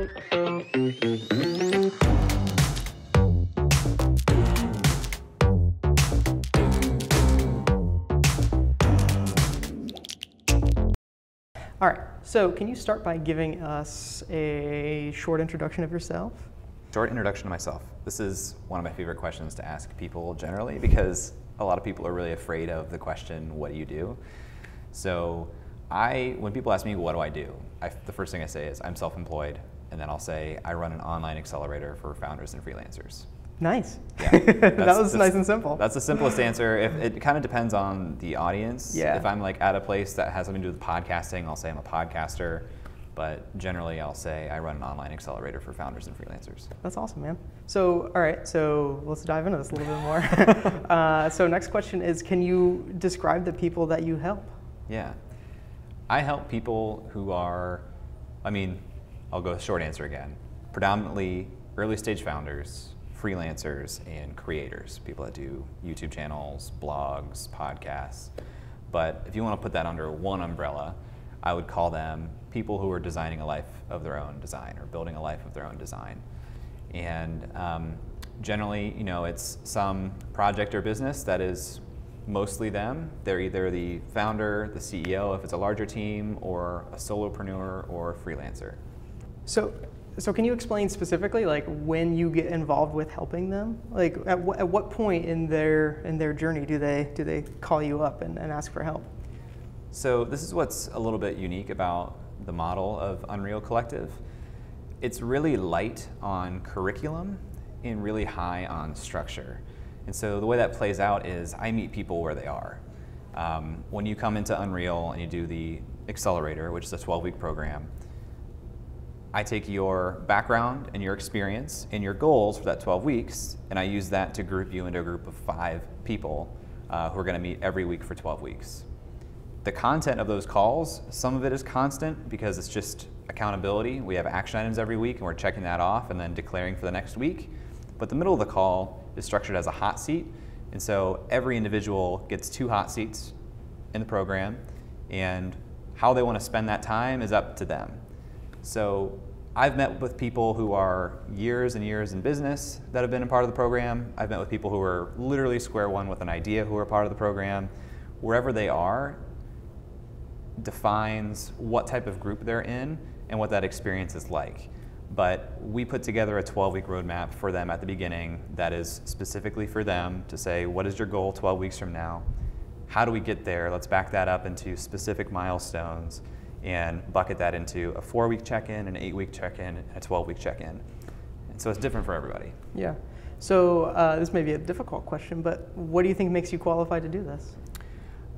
All right, so can you start by giving us a short introduction of yourself? Short introduction to myself. This is one of my favorite questions to ask people generally because a lot of people are really afraid of the question, what do you do? So when people ask me, what do I do? The first thing I say is I'm self-employed, and then I'll say I run an online accelerator for founders and freelancers. Nice. Yeah, that was nice and simple. That's the simplest answer. It kind of depends on the audience. Yeah. If I'm like at a place that has something to do with podcasting, I'll say I'm a podcaster. But generally, I'll say I run an online accelerator for founders and freelancers. That's awesome, man. So, all right, so let's dive into this a little bit more. So next question is, can you describe the people that you help? Yeah. I help people who are, I'll go short answer again. Predominantly early stage founders, freelancers, and creators, people that do YouTube channels, blogs, podcasts. But if you want to put that under one umbrella, I would call them people who are designing a life of their own design or building a life of their own design. And generally, it's some project or business that is mostly them. They're either the founder, the CEO if it's a larger team, or a solopreneur or a freelancer. So can you explain specifically, like, when you get involved with helping them? Like, at what point in their journey do they call you up and ask for help? So this is what's a little bit unique about the model of Unreal Collective. It's really light on curriculum and really high on structure. And so the way that plays out is I meet people where they are. When you come into Unreal and you do the accelerator, which is a 12-week program, I take your background and your experience and your goals for that 12 weeks, and I use that to group you into a group of 5 people who are going to meet every week for 12 weeks. The content of those calls, some of it is constant because it's just accountability. We have action items every week and we're checking that off and then declaring for the next week. But the middle of the call is structured as a hot seat. And so every individual gets 2 hot seats in the program, and how they want to spend that time is up to them. So I've met with people who are years and years in business that have been a part of the program. I've met with people who are literally square one with an idea who are part of the program. Wherever they are defines what type of group they're in and what that experience is like. But we put together a 12-week roadmap for them at the beginning that is specifically for them to say, what is your goal 12 weeks from now? How do we get there? Let's back that up into specific milestones and bucket that into a 4-week check-in, an 8-week check-in, and a 12-week check-in. And so it's different for everybody. Yeah. So this may be a difficult question, but what do you think makes you qualified to do this?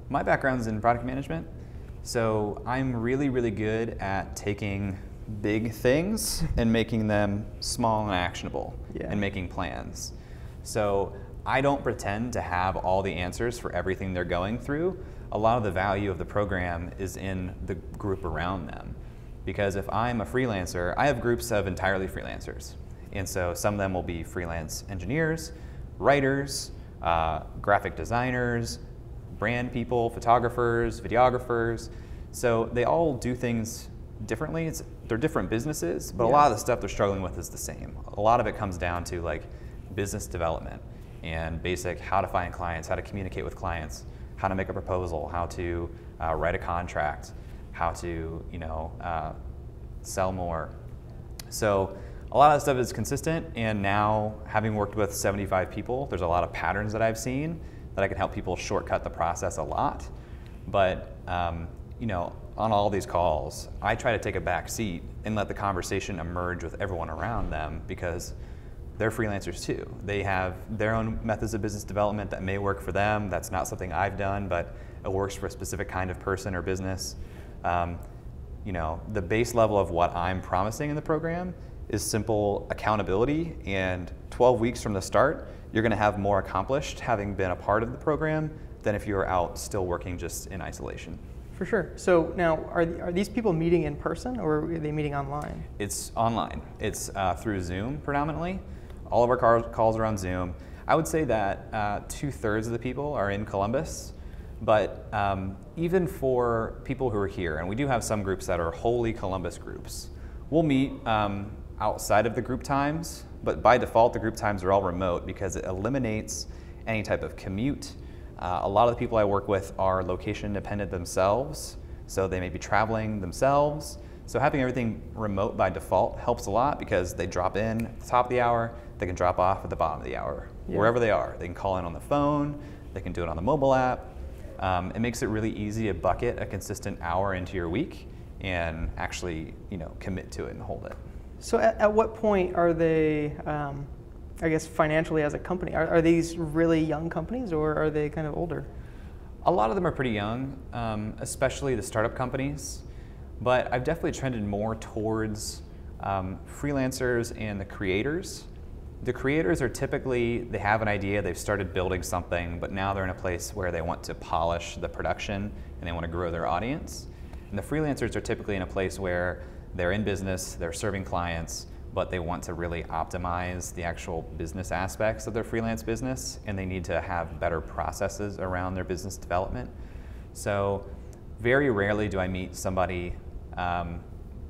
My background is in product management. So I'm really, really good at taking big things and making them small and actionable, and making plans. So I don't pretend to have all the answers for everything they're going through. A lot of the value of the program is in the group around them. Because if I'm a freelancer, I have groups of entirely freelancers. And so some of them will be freelance engineers, writers, graphic designers, brand people, photographers, videographers. So they all do things differently. They're different businesses, but a lot of the stuff they're struggling with is the same. A lot of it comes down to like business development and basic how to find clients, how to communicate with clients, how to make a proposal, how to write a contract, how to sell more. So a lot of that stuff is consistent, and now having worked with 75 people, there's a lot of patterns that I've seen that I can help people shortcut the process a lot. But on all these calls, I try to take a back seat and let the conversation emerge with everyone around them, because they're freelancers too. They have their own methods of business development that may work for them. That's not something I've done, but it works for a specific kind of person or business. The base level of what I'm promising in the program is simple accountability, and 12 weeks from the start, you're going to have more accomplished having been a part of the program than if you were out still working just in isolation. For sure. So now, are these people meeting in person, or are they meeting online? It's online. It's through Zoom predominantly. All of our calls are on Zoom. I would say that 2/3 of the people are in Columbus, but even for people who are here, and we do have some groups that are wholly Columbus groups, We'll meet outside of the group times, but by default the group times are all remote because it eliminates any type of commute. A lot of the people I work with are location independent themselves, so they may be traveling themselves. So having everything remote by default helps a lot because they drop in at the top of the hour, they can drop off at the bottom of the hour, wherever they are. They can call in on the phone, they can do it on the mobile app. It makes it really easy to bucket a consistent hour into your week and actually, commit to it and hold it. So at what point are they, I guess financially as a company, are these really young companies or are they kind of older? A lot of them are pretty young, especially the startup companies. But I've definitely trended more towards freelancers and the creators. The creators are typically, they have an idea, they've started building something, but now they're in a place where they want to polish the production and they want to grow their audience. And the freelancers are typically in a place where they're in business, they're serving clients, but they want to really optimize the actual business aspects of their freelance business, and they need to have better processes around their business development. So very rarely do I meet somebody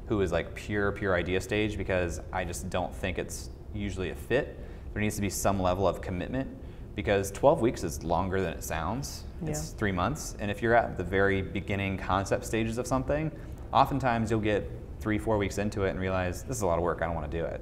who is like pure idea stage, because I just don't think it's usually a fit. There needs to be some level of commitment, because 12 weeks is longer than it sounds. It's 3 months, and if you're at the very beginning concept stages of something, oftentimes you'll get 3-4 weeks into it and realize this is a lot of work, I don't want to do it.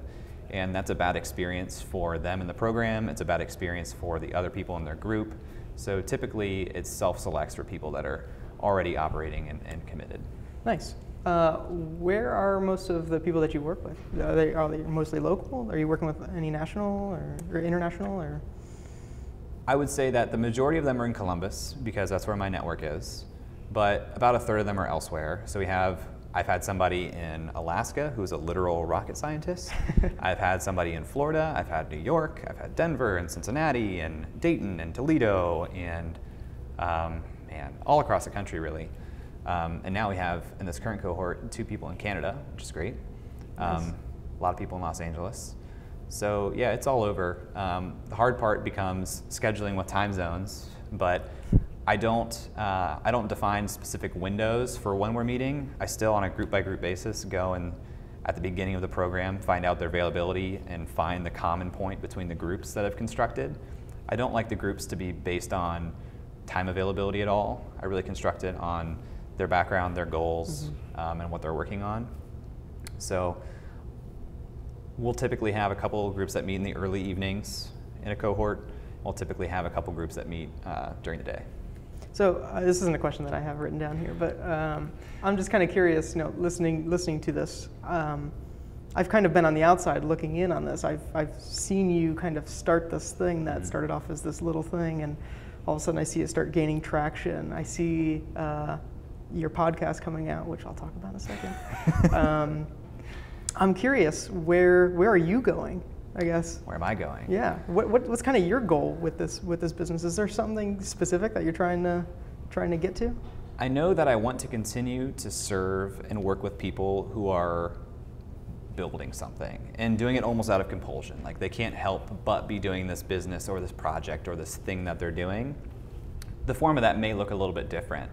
And that's a bad experience for them in the program, it's a bad experience for the other people in their group. So typically it self-selects for people that are already operating and committed. Nice. Where are most of the people that you work with? Are they mostly local? Are you working with any national or international? Or? I would say that the majority of them are in Columbus because that's where my network is, but about a third of them are elsewhere. So I've had somebody in Alaska who's a literal rocket scientist. I've had somebody in Florida, I've had New York, I've had Denver and Cincinnati and Dayton and Toledo and all across the country really. And now we have, in this current cohort, 2 people in Canada, which is great. Nice. A lot of people in Los Angeles. So yeah, it's all over. The hard part becomes scheduling with time zones, but I don't define specific windows for when we're meeting. I still, on a group-by-group basis, go and at the beginning of the program, find out their availability and find the common point between the groups that I've constructed. I don't like the groups to be based on time availability at all. I really construct it on their background, their goals, and what they're working on. So we'll typically have a couple of groups that meet in the early evenings in a cohort. We'll typically have a couple groups that meet during the day. So this isn't a question that I have written down here, but I'm just kind of curious, listening to this. I've kind of been on the outside looking in on this. I've seen you kind of start this thing that started off as this little thing, and all of a sudden I see it start gaining traction. I see your podcast coming out, which I'll talk about in a second. I'm curious, where are you going, I guess? Where am I going? Yeah. What's kind of your goal with this business? Is there something specific that you're trying to get to? I know that I want to continue to serve and work with people who are building something and doing it almost out of compulsion. Like they can't help but be doing this business or this project or this thing that they're doing. The form of that may look a little bit different.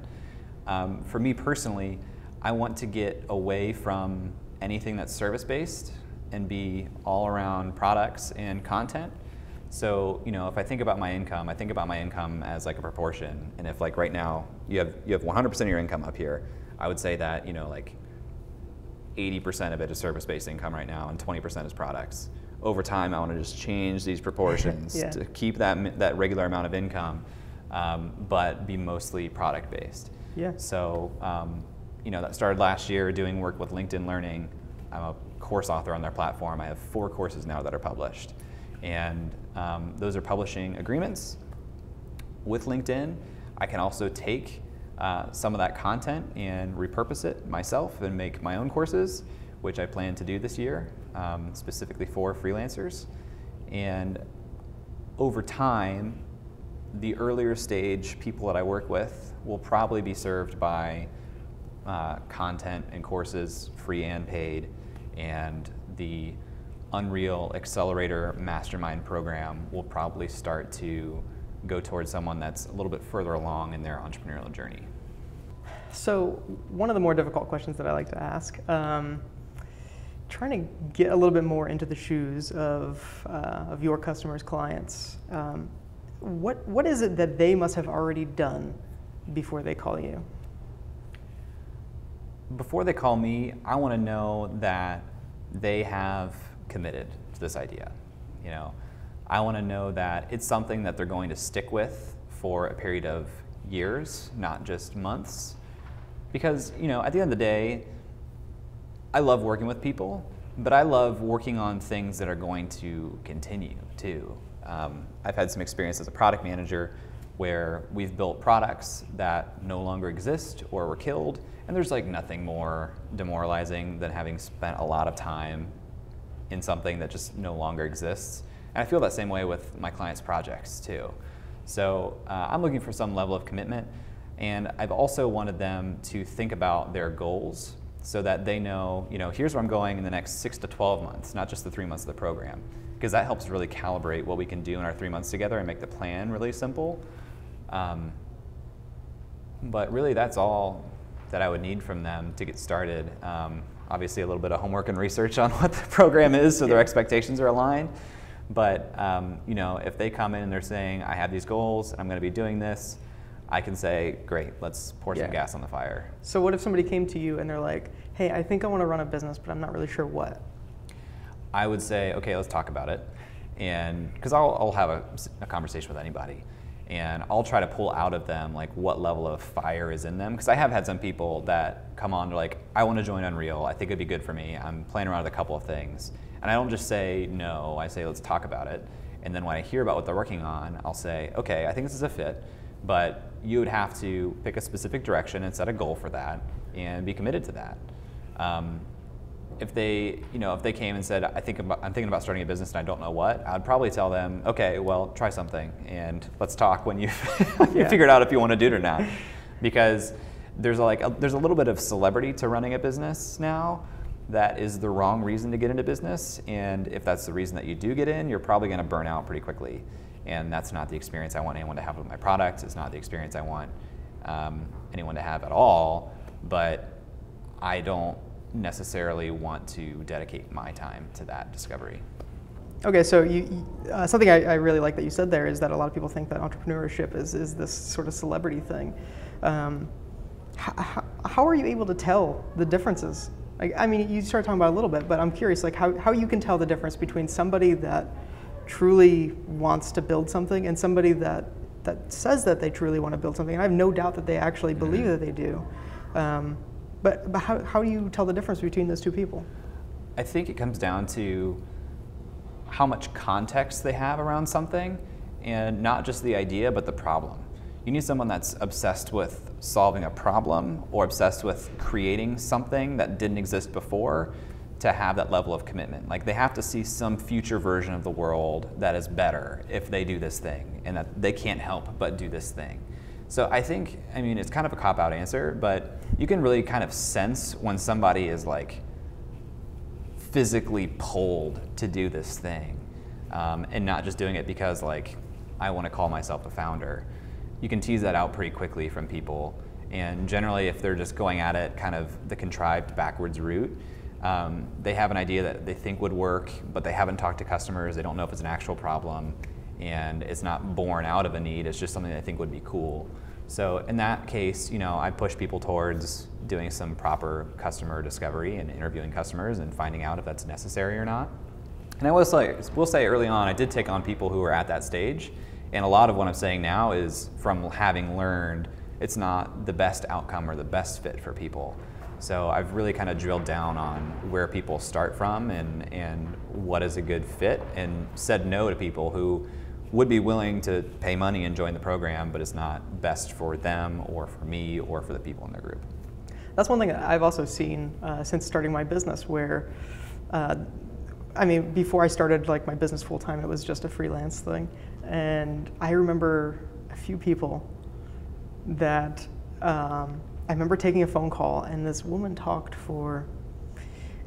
For me personally, I want to get away from anything that's service-based and be all around products and content. So, if I think about my income, I think about my income as like a proportion. And if like right now you have 100% of your income up here, I would say that, like 80% of it is service-based income right now and 20% is products. Over time, I want to just change these proportions to keep that regular amount of income, but be mostly product-based. Yeah. So, that started last year doing work with LinkedIn Learning. I'm a course author on their platform. I have 4 courses now that are published. And those are publishing agreements with LinkedIn. I can also take some of that content and repurpose it myself and make my own courses, which I plan to do this year, specifically for freelancers. And over time, the earlier stage people that I work with will probably be served by content and courses, free and paid, and the Unreal Accelerator Mastermind program will probably start to go towards someone that's a little bit further along in their entrepreneurial journey. So one of the more difficult questions that I like to ask, trying to get a little bit more into the shoes of your customers, clients. What is it that they must have already done before they call you? Before they call me, I want to know that they have committed to this idea. You know, I want to know that it's something that they're going to stick with for a period of years, not just months. Because, you know, at the end of the day, I love working with people, but I love working on things that are going to continue too. I've had some experience as a product manager where we've built products that no longer exist or were killed, and there's like nothing more demoralizing than having spent a lot of time in something that just no longer exists. And I feel that same way with my clients' projects too. So I'm looking for some level of commitment, and I've also wanted them to think about their goals so that they know, you know, here's where I'm going in the next 6 to 12 months, not just the 3 months of the program, because that helps really calibrate what we can do in our 3 months together and make the plan really simple. But really that's all that I would need from them to get started. Obviously a little bit of homework and research on what the program is so their expectations are aligned. But you know, if they come in and they're saying, I have these goals, and I'm gonna be doing this, I can say, great, let's pour some gas on the fire. So what if somebody came to you and they're like, hey, I think I wanna run a business, but I'm not really sure what? I would say, okay, let's talk about it. And because I'll have a conversation with anybody, and I'll try to pull out of them like what level of fire is in them. Because I have had some people that come on, they're like, I want to join Unreal. I think it'd be good for me. I'm playing around with a couple of things. And I don't just say no, I say, let's talk about it. And then when I hear about what they're working on, I'll say, okay, I think this is a fit, but you would have to pick a specific direction and set a goal for that and be committed to that. If they came and said, I'm thinking about starting a business and I don't know what, I'd probably tell them, okay, well, try something and let's talk when you figured out if you want to do it or not. Because there's a little bit of celebrity to running a business now that is the wrong reason to get into business. And if that's the reason that you do get in, you're probably going to burn out pretty quickly. And that's not the experience I want anyone to have with my product. It's not the experience I want anyone to have at all. But I don't necessarily want to dedicate my time to that discovery. Okay, so something I really like that you said there is that a lot of people think that entrepreneurship is this sort of celebrity thing. How are you able to tell the differences? I mean, you started talking about it a little bit, but I'm curious, like how you can tell the difference between somebody that truly wants to build something and somebody that says that they truly want to build something. And I have no doubt that they actually believe that they do. But how do you tell the difference between those two people? I think it comes down to how much context they have around something, and not just the idea, but the problem. You need someone that's obsessed with solving a problem or obsessed with creating something that didn't exist before to have that level of commitment. Like they have to see some future version of the world that is better if they do this thing, and that they can't help but do this thing. So I think, I mean, it's kind of a cop-out answer, but you can really kind of sense when somebody is like physically pulled to do this thing, and not just doing it because like, I want to call myself a founder. You can tease that out pretty quickly from people. And generally, if they're just going at it kind of the contrived backwards route, they have an idea that they think would work, but they haven't talked to customers. They don't know if it's an actual problem, and it's not born out of a need. It's just something they think would be cool. So in that case, you know, I push people towards doing some proper customer discovery and interviewing customers and finding out if that's necessary or not. And I will say early on, I did take on people who were at that stage, and a lot of what I'm saying now is from having learned it's not the best outcome or the best fit for people. So I've really kind of drilled down on where people start from and what is a good fit, and said no to people who would be willing to pay money and join the program, but it's not best for them or for me or for the people in their group. That's one thing I've also seen since starting my business, where I mean, before I started like my business full time, it was just a freelance thing. And I remember a few people that I remember taking a phone call, and this woman talked for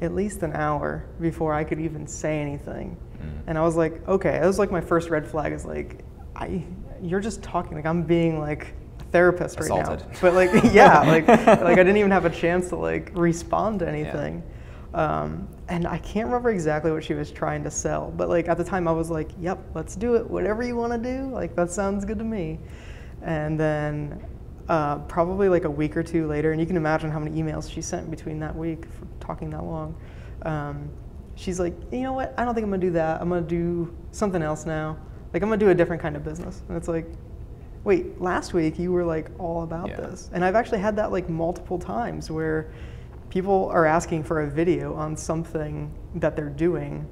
at least an hour before I could even say anything. And I was like, okay, that was like my first red flag, is like, you're just talking, like I'm being like a therapist right now. But like, yeah, like I didn't even have a chance to like respond to anything. And I can't remember exactly what she was trying to sell, but like at the time I was like, yep, let's do it. Whatever you want to do, like that sounds good to me. And then probably like a week or two later, and you can imagine how many emails she sent between that week for talking that long. She's like, you know what? I don't think I'm gonna do that. I'm gonna do something else now. Like I'm gonna do a different kind of business. And it's like, wait, last week you were like all about this. And I've actually had that like multiple times where people are asking for a video on something that they're doing,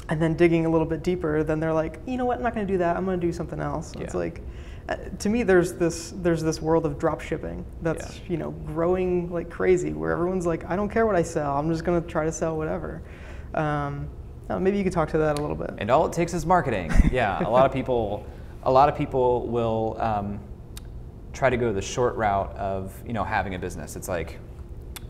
and then digging a little bit deeper, then they're like, you know what, I'm not gonna do that, I'm gonna do something else. It's like, to me, there's this world of drop shipping that's you know, growing like crazy, where everyone's like, I don't care what I sell, I'm just gonna try to sell whatever. Maybe you could talk to that a little bit. And all it takes is marketing. Yeah, a lot of people will try to go the short route of, you know, having a business. It's like,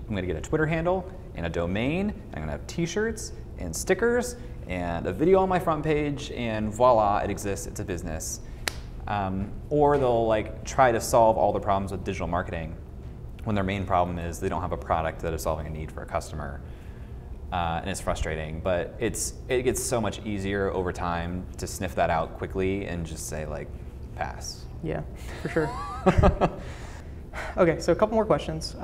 I'm gonna get a Twitter handle and a domain, and I'm gonna have t-shirts and stickers and a video on my front page, and voila, it exists, it's a business. Or they'll like try to solve all the problems with digital marketing when their main problem is they don't have a product that is solving a need for a customer. And it's frustrating, but it gets so much easier over time to sniff that out quickly and just say like, pass. Yeah, for sure. Okay, so a couple more questions.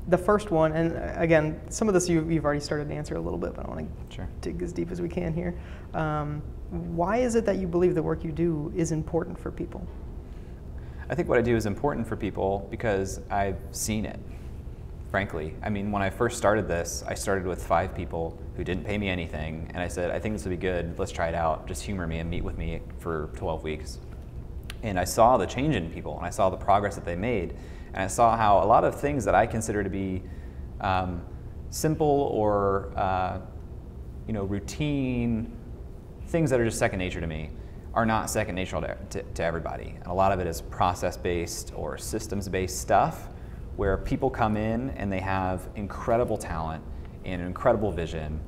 The first one, and again, some of this you've already started to answer a little bit, but I want to dig as deep as we can here. Why is it that you believe the work you do is important for people? I think what I do is important for people because I've seen it, frankly. I mean, when I first started this, I started with 5 people who didn't pay me anything, and I said, I think this would be good, let's try it out, just humor me and meet with me for 12 weeks. And I saw the change in people, and I saw the progress that they made, and I saw how a lot of things that I consider to be simple or you know, routine, things that are just second nature to me, are not second nature to everybody. And a lot of it is process-based or systems-based stuff, where people come in and they have incredible talent and incredible vision,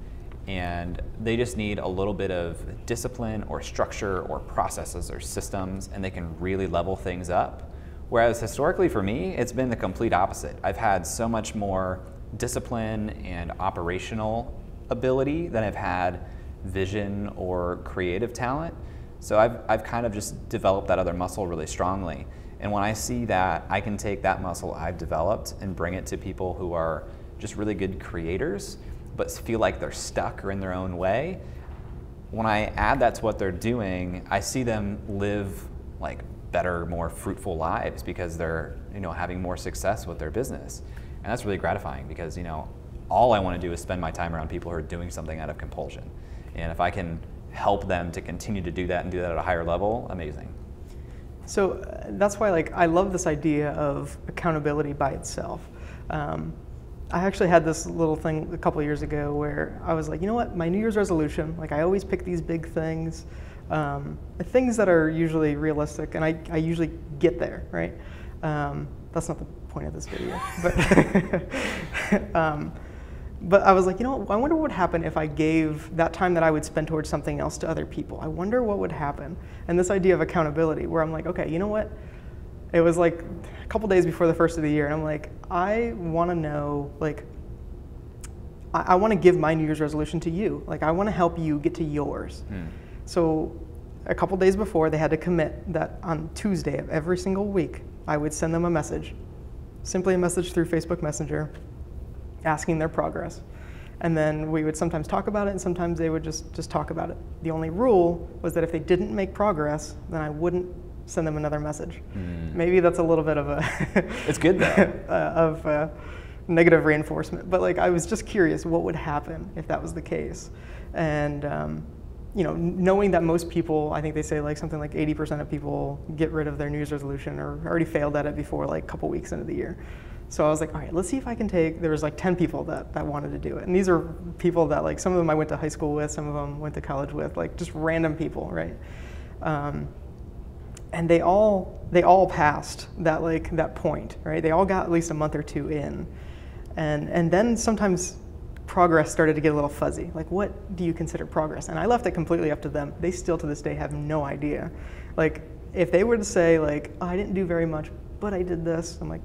and they just need a little bit of discipline or structure or processes or systems, and they can really level things up. Whereas historically for me, it's been the complete opposite. I've had so much more discipline and operational ability than I've had vision or creative talent. So I've kind of just developed that other muscle really strongly. And when I see that I can take that muscle I've developed and bring it to people who are just really good creators, but feel like they're stuck or in their own way, when I add that to what they're doing, I see them live like better, more fruitful lives because they're, you know, having more success with their business. And that's really gratifying because, you know, all I want to do is spend my time around people who are doing something out of compulsion. And if I can help them to continue to do that and do that at a higher level, amazing. So that's why, like, I love this idea of accountability by itself. I actually had this little thing a couple of years ago where I was like, you know what, my New Year's resolution, like I always pick these big things, things that are usually realistic, and I usually get there, right? That's not the point of this video, but I was like, you know what, I wonder what would happen if I gave that time that I would spend towards something else to other people. I wonder what would happen. And this idea of accountability, where I'm like, okay, you know what? It was like a couple days before the first of the year, and I'm like, I want to know, like, I want to give my New Year's resolution to you. Like, I want to help you get to yours. So a couple days before, they had to commit that on Tuesday of every single week, I would send them a message, simply a message through Facebook Messenger, asking their progress. And then we would sometimes talk about it, and sometimes they would just talk about it. The only rule was that if they didn't make progress, then I wouldn't send them another message. Maybe that's a little bit of a it's good though. of negative reinforcement, but like I was just curious what would happen if that was the case. And you know, knowing that most people, I think they say like something like 80% of people get rid of their New Year's resolution or already failed at it before like a couple weeks into the year. So I was like, all right, let's see if I can take, there was like 10 people that wanted to do it. And these are people that like, some of them I went to high school with, some of them went to college with, like just random people, right? And they all passed that like that point, right? They all got at least a month or two in. And then sometimes progress started to get a little fuzzy. Like, what do you consider progress? And I left it completely up to them. They still to this day have no idea. Like, if they were to say like, oh, I didn't do very much, but I did this, I'm like,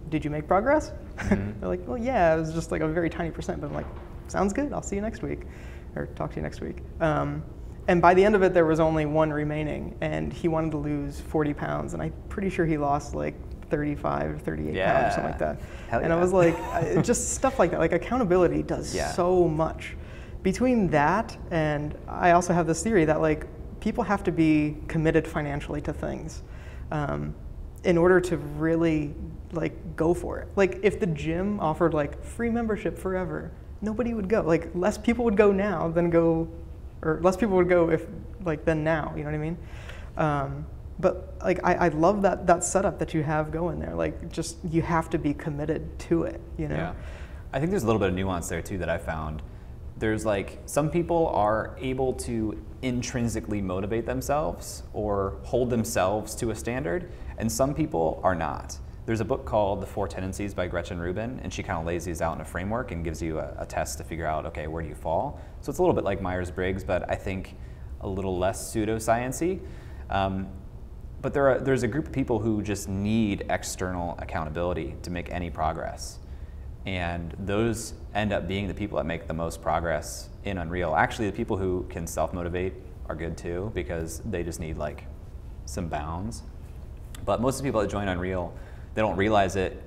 did you make progress? They're like, well, yeah, it was just like a very tiny percent. But I'm like, sounds good. I'll see you next week, or talk to you next week. And by the end of it, there was only one remaining, and he wanted to lose 40 pounds, and I'm pretty sure he lost like 35 or 38 pounds or something like that. And I was like, just stuff like that. Like accountability does so much. Between that, and I also have this theory that like people have to be committed financially to things in order to really like go for it. Like if the gym offered like free membership forever, nobody would go. Like less people would go now than go, or less people would go if like than now. You know what I mean? But like I love that setup that you have going there. Like just you have to be committed to it. You know? Yeah. I think there's a little bit of nuance there too that I found. There's like some people are able to intrinsically motivate themselves or hold themselves to a standard, and some people are not. There's a book called The Four Tendencies by Gretchen Rubin, and she kind of lays these out in a framework and gives you a test to figure out, okay, where do you fall? So it's a little bit like Myers-Briggs, but I think a little less pseudoscience-y. But there's a group of people who just need external accountability to make any progress. And those end up being the people that make the most progress in Unreal. Actually, the people who can self-motivate are good too, because they just need like some bounds. But most of the people that join Unreal, they don't realize it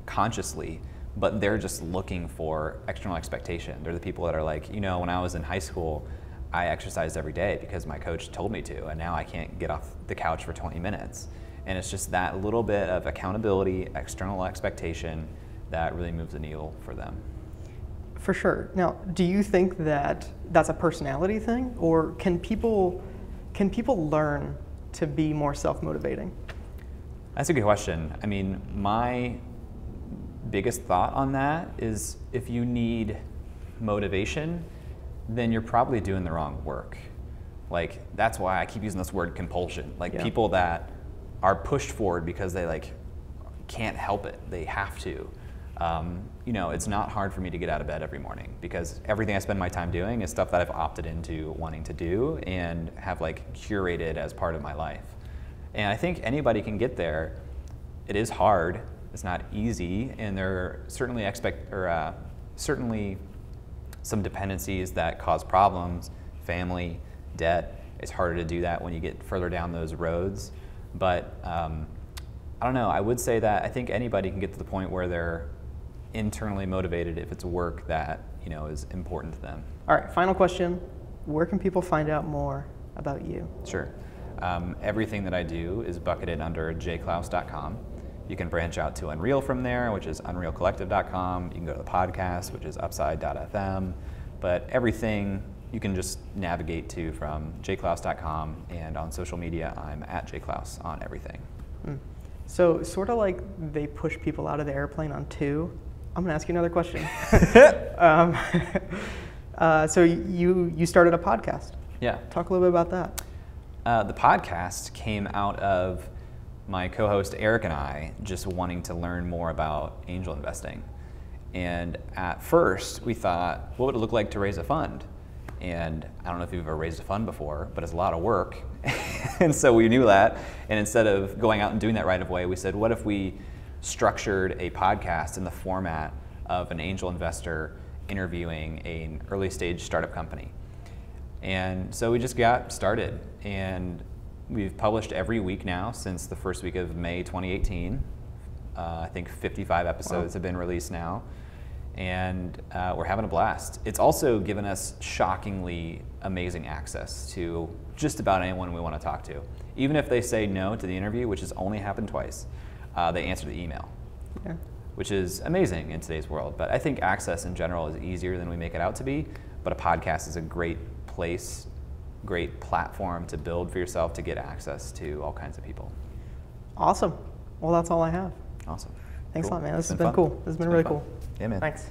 consciously, but they're just looking for external expectation. They're the people that are like, you know, when I was in high school, I exercised every day because my coach told me to, and now I can't get off the couch for 20 minutes. And it's just that little bit of accountability, external expectation that really moves the needle for them. For sure. Now, do you think that that's a personality thing, or can people learn to be more self-motivating? That's a good question. I mean, my biggest thought on that is if you need motivation, then you're probably doing the wrong work. Like, that's why I keep using this word compulsion. Like people that are pushed forward because they like can't help it, they have to. You know, it's not hard for me to get out of bed every morning because everything I spend my time doing is stuff that I've opted into wanting to do and have like curated as part of my life. And I think anybody can get there. It is hard, it's not easy, and there are certainly certainly some dependencies that cause problems, family, debt. It's harder to do that when you get further down those roads. But I don't know, I would say that I think anybody can get to the point where they're internally motivated if it's work that, you know, is important to them. All right, final question. Where can people find out more about you? Sure. Everything that I do is bucketed under jclouse.com. You can branch out to Unreal from there, which is unrealcollective.com. You can go to the podcast, which is upside.fm. But everything you can just navigate to from jclouse.com, and on social media, I'm at jclouse on everything. So sort of like they push people out of the airplane on 2. I'm gonna ask you another question. So you started a podcast. Yeah. Talk a little bit about that. The podcast came out of my co-host Eric and I just wanting to learn more about angel investing. And at first we thought, what would it look like to raise a fund? And I don't know if you've ever raised a fund before, but it's a lot of work. And so we knew that. And instead of going out and doing that right away, we said, what if we structured a podcast in the format of an angel investor interviewing an early stage startup company? And so we just got started, and we've published every week now since the first week of May 2018. I think 55 episodes have been released now, and we're having a blast. It's also given us shockingly amazing access to just about anyone we want to talk to. Even if they say no to the interview, which has only happened twice, they answer the email, which is amazing in today's world. But I think access in general is easier than we make it out to be, but a podcast is a great place, great platform to build for yourself to get access to all kinds of people. Awesome. Well, that's all I have. Awesome. Thanks cool. a lot, man. This has been been cool. This has been really cool. Yeah, man. Thanks.